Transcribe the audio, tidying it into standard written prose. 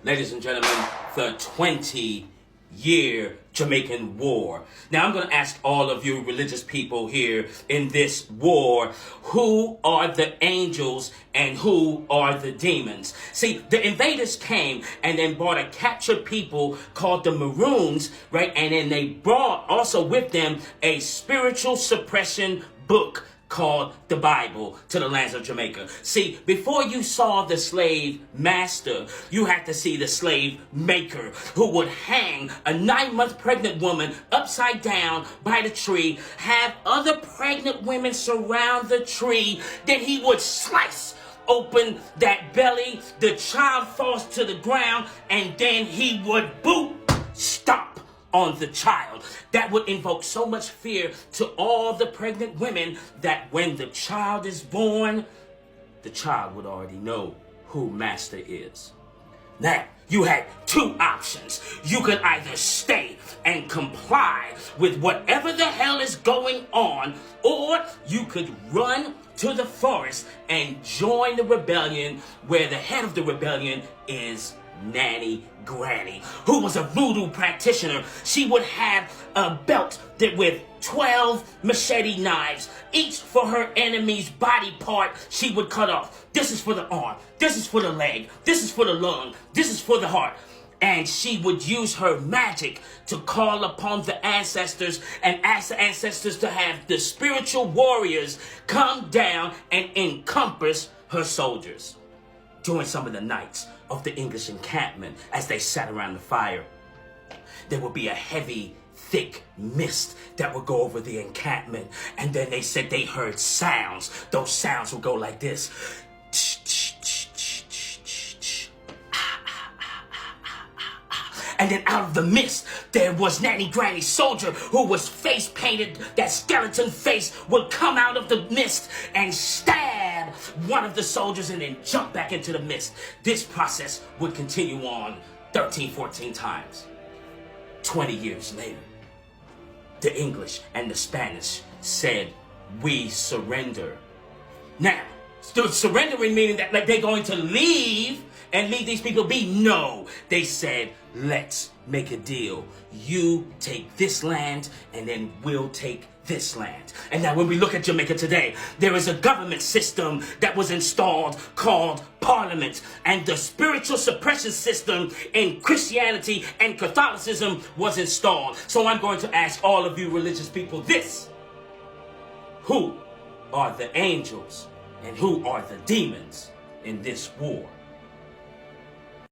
ladies and gentlemen, the 20-year Jamaican War. Now, I'm going to ask all of you religious people here in this war, who are the angels and who are the demons? See, the invaders came and then brought a captured people called the Maroons, right? And then they brought also with them a spiritual suppression book called the Bible to the lands of Jamaica. See, before you saw the slave master, you had to see the slave maker, who would hang a 9-month pregnant woman upside down by the tree, have other pregnant women surround the tree, then he would slice open that belly, the child falls to the ground, and then he would stomp on the child. That would invoke so much fear to all the pregnant women that when the child is born, the child would already know who master is. Now, you had two options. You could either stay and comply with whatever the hell is going on, or you could run to the forest and join the rebellion, where the head of the rebellion is Nanny Granny, who was a voodoo practitioner. She would have a belt that with 12 machete knives, each for her enemy's body part, she would cut off. This is for the arm, this is for the leg, this is for the lung, this is for the heart. And she would use her magic to call upon the ancestors and ask the ancestors to have the spiritual warriors come down and encompass her soldiers. During some of the nights of the English encampment, as they sat around the fire, there would be a heavy, thick mist that would go over the encampment. And then they said they heard sounds. Those sounds would go like this. And then out of the mist, there was Nanny Granny's soldier, who was face painted. That skeleton face would come out of the mist and stab one of the soldiers and then jump back into the mist. This process would continue on 13, 14 times. 20 years later, the English and the Spanish said, "We surrender." Now, surrendering meaning that like they're going to leave and leave these people be? No, they said, let's make a deal. You take this land and then we'll take this land. And now when we look at Jamaica today, there is a government system that was installed called Parliament, and the spiritual suppression system in Christianity and Catholicism was installed. So I'm going to ask all of you religious people this: who are the angels and who are the demons in this war?